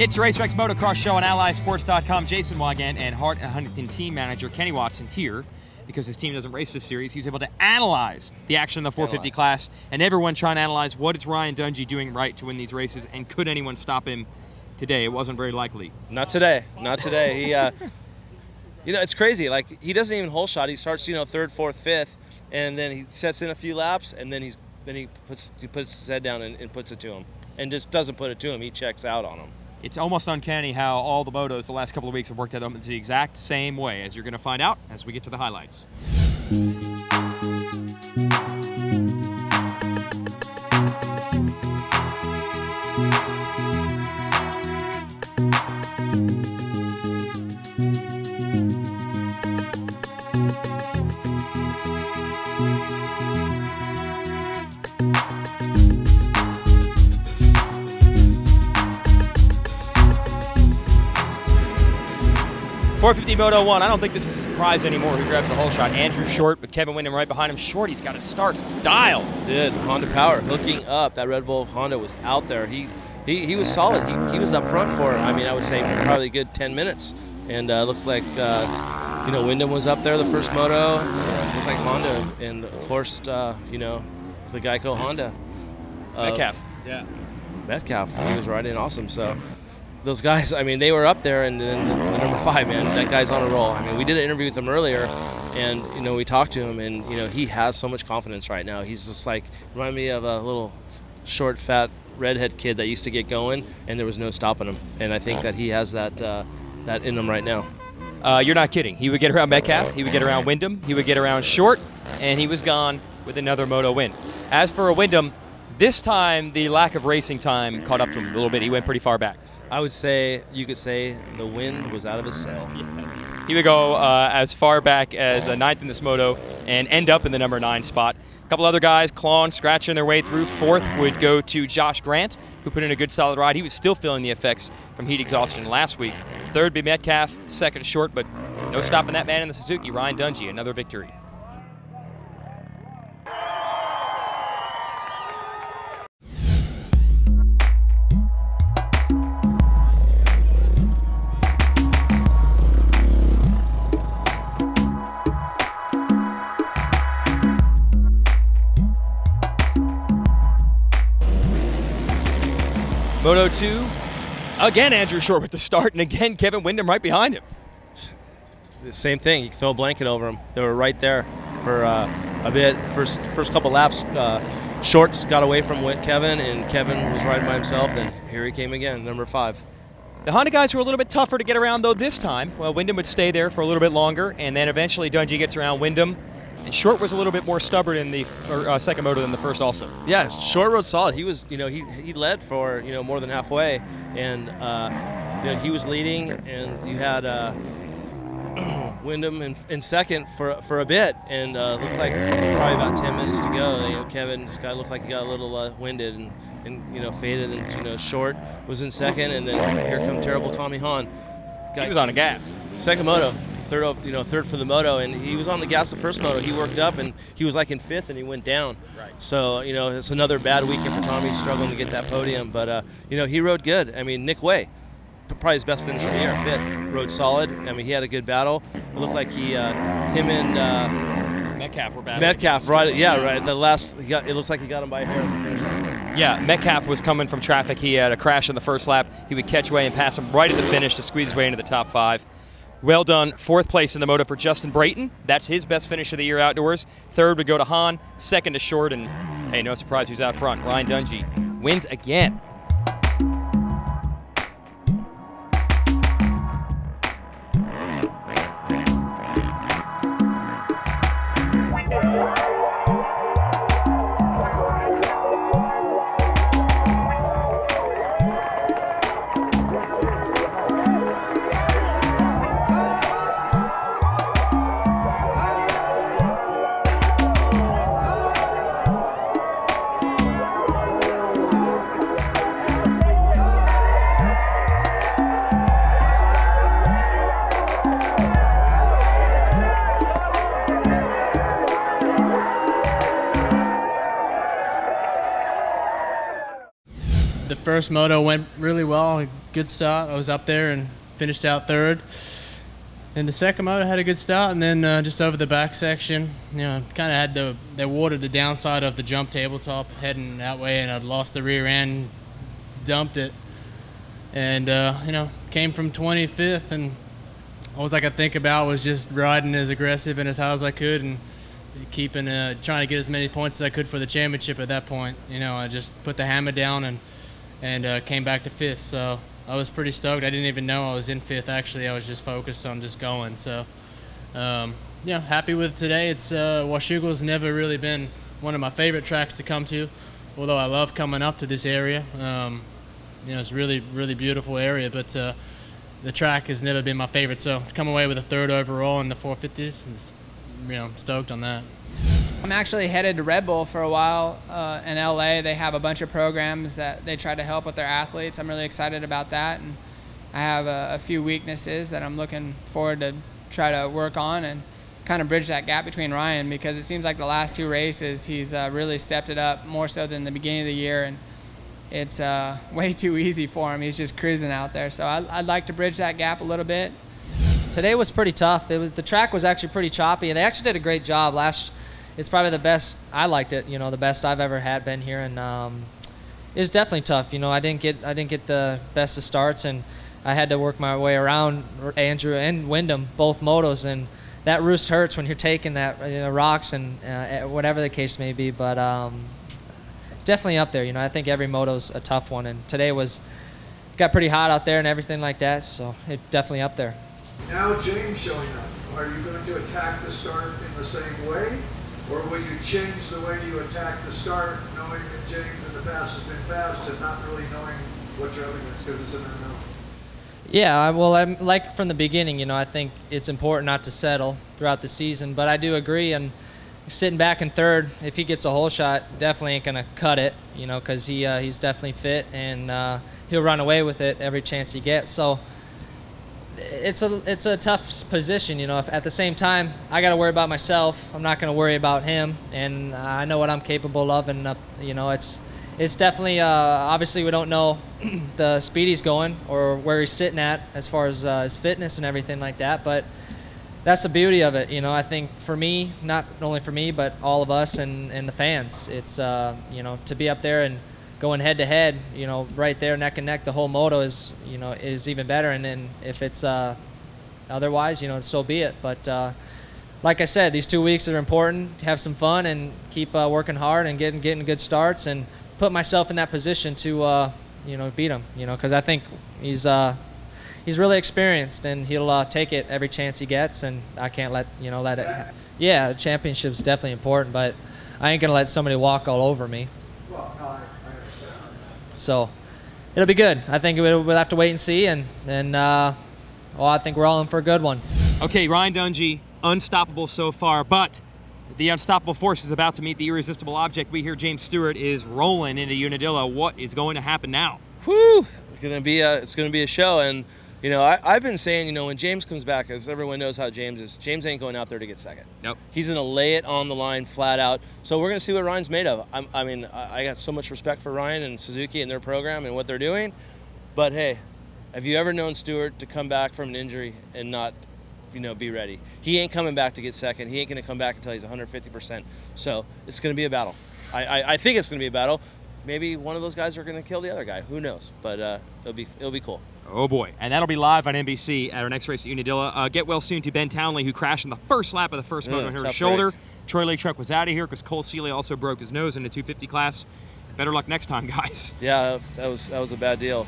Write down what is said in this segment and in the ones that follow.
It's Racetrack's Motocross Show on AllySports.com. Jason Wygant and Hart and Huntington team manager Kenny Watson here because his team doesn't race this series. He's able to analyze the action in the 450 class, and everyone trying to analyze what is Ryan Dungey doing right to win these races, and could anyone stop him today? It wasn't very likely. Not today. Not today. He, you know, it's crazy. Like, he doesn't even hole shot. He starts, you know, third, fourth, fifth, and then he sets in a few laps, and then he puts his head down and puts it to him, and just doesn't put it to him. He checks out on him. It's almost uncanny how all the motos the last couple of weeks have worked out the exact same way, as you're going to find out as we get to the highlights. .450 Moto 1, I don't think this is a surprise anymore who grabs the hole shot. Andrew Short, but Kevin Windham right behind him. Short, he's got his starts dialed. Did. Honda power hooking up. That Red Bull Honda was out there. He was solid. He was up front for, I mean, I would say probably a good 10 minutes. And looks like, you know, Windham was up there the first moto. Looked like Honda. And, of course, you know, the Geico Honda. Metcalf. Yeah. Metcalf. He was riding awesome. So those guys, I mean, they were up there, and then the number 5, man, that guy's on a roll. I mean, we did an interview with him earlier, and, you know, we talked to him, and, you know, he has so much confidence right now. He's just like, remind me of a little short, fat, redhead kid that used to get going, and there was no stopping him. And I think that he has that in him right now. You're not kidding. He would get around Metcalf, he would get around Windham, he would get around Short, and he was gone with another moto win. As for Windham, this time the lack of racing time caught up to him a little bit. He went pretty far back. I would say, you could say, the wind was out of his sail. Yes. He would go as far back as 9th in this moto and end up in the number 9 spot. A couple other guys clawing, scratching their way through. 4th would go to Josh Grant, who put in a good solid ride. He was still feeling the effects from heat exhaustion last week. 3rd would be Metcalf, 2nd Short, but no stopping that man in the Suzuki. Ryan Dungey, another victory. Moto 2, again Andrew Short with the start, and again Kevin Windham right behind him. The same thing. You can throw a blanket over them. They were right there for a bit. First couple laps, Shorts got away from Kevin, and Kevin was riding by himself. Then here he came again, number 5. The Honda guys were a little bit tougher to get around though this time. Well, Windham would stay there for a little bit longer, and then eventually Dungey gets around Windham. And Short was a little bit more stubborn in the second moto than the first also. Yeah, Short rode solid. He was, you know, he led for, you know, more than halfway, and you know, he was leading, and you had Windham in second for a bit, and looked like probably about 10 minutes to go. You know, Kevin, this guy looked like he got a little winded and you know, faded, and, you know, Short was in second, and then here come terrible Tommy Hahn. He was on a gas. Second moto. Third for the moto, and he was on the gas the first moto. He worked up, and he was like in 5th, and he went down. Right. So, you know, it's another bad weekend for Tommy. He's struggling to get that podium, but you know, he rode good. I mean, Nick Way, probably his best finish of the year, 5th, rode solid. I mean, he had a good battle. It looked like him and Metcalf were battling. Metcalf, right? Yeah, right. The last, it looks like he got him by a hair at the finish line. Yeah, Metcalf was coming from traffic. He had a crash in the first lap. He would catch Way and pass him right at the finish to squeeze his way into the top 5. Well done. 4th place in the moto for Justin Brayton. That's his best finish of the year outdoors. 3rd would go to Hahn, 2nd to Short, and hey, no surprise who's out front. Ryan Dungey wins again. first moto went really well, good start. I was up there and finished out third. And the second moto had a good start, and then just over the back section, kind of had they watered the downside of the jump tabletop heading that way, and I'd lost the rear end, dumped it, and came from 25th, and all I could think about was just riding as aggressive and as high as I could, and keeping trying to get as many points as I could for the championship at that point. I just put the hammer down and came back to 5th. So I was pretty stoked. I didn't even know I was in 5th. Actually, I was just focused on just going. So happy with today. It's Washougal's never really been one of my favorite tracks to come to, although I love coming up to this area. It's a really, really beautiful area, but the track has never been my favorite. So to come away with a 3rd overall in the 450s is, I'm stoked on that. I'm actually headed to Red Bull for a while in LA. They have a bunch of programs that they try to help with their athletes. I'm really excited about that, and I have a few weaknesses that I'm looking forward to try to work on and kind of bridge that gap between Ryan, because it seems like the last 2 races he's really stepped it up more so than the beginning of the year, and it's way too easy for him. He's just cruising out there. So I'd like to bridge that gap a little bit. Today was pretty tough. The track was actually pretty choppy, and they actually did a great job. It's probably the best. I liked it. The best I've ever had been here, and it was definitely tough. I didn't get the best of starts, and I had to work my way around Andrew and Wyndham, both motos, and that roost hurts when you're taking that rocks and whatever the case may be. But definitely up there. I think every moto's a tough one, and today got pretty hot out there and everything like that. So it's definitely up there. Now James showing up, are you going to attack the start in the same way? Or will you change the way you attack the start, knowing that James in the past has been fast and not really knowing what you're up against because it's an unknown? Yeah, well, I'm like from the beginning, I think it's important not to settle throughout the season, but I do agree, and sitting back in 3rd, if he gets a hole shot, definitely ain't going to cut it, because he's definitely fit, and he'll run away with it every chance he gets. So it's a tough position, If at the same time I got to worry about myself, I'm not going to worry about him, and I know what I'm capable of, and it's definitely obviously we don't know the speed he's going or where he's sitting at as far as his fitness and everything like that, but that's the beauty of it. I think for me, not only for me, but all of us and the fans, it's to be up there and going head to head, right there neck and neck, the whole moto is even better. And then if it's otherwise, so be it. But like I said, these 2 weeks are important. Have some fun and keep working hard and getting good starts and put myself in that position to beat him. Because I think he's really experienced, and he'll take it every chance he gets, and I can't let it. Yeah, the championship's definitely important, but I ain't gonna let somebody walk all over me. Well, no, I understand. So it'll be good. I think we'll have to wait and see, and I think we're all in for a good one. Okay, Ryan Dungey, unstoppable so far, but the unstoppable force is about to meet the irresistible object. We hear James Stewart is rolling into Unadilla. What is going to happen now? Whew! It's gonna be a show, and I've been saying, when James comes back, as everyone knows how James is, James ain't going out there to get second. Nope. He's going to lay it on the line flat out. So we're going to see what Ryan's made of. I got so much respect for Ryan and Suzuki and their program and what they're doing. But hey, have you ever known Stewart to come back from an injury and not, be ready? He ain't coming back to get second. He ain't going to come back until he's 150%. So it's going to be a battle. I think it's going to be a battle. Maybe one of those guys are going to kill the other guy. Who knows? But it'll be cool. Oh boy, and that'll be live on NBC at our next race at Unadilla. Get well soon to Ben Townley, who crashed in the first lap of the first moto and hurt his shoulder. Break. Troy Laytruck was out of here because Cole Seeley also broke his nose in the 250 class. Better luck next time, guys. Yeah, that was a bad deal.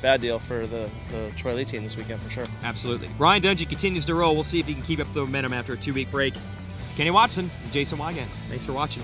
Bad deal for the Troy Lee team this weekend for sure. Absolutely. Ryan Dungey continues to roll. We'll see if he can keep up the momentum after a 2-week break. It's Kenny Watson and Jason Wygant. Thanks for watching.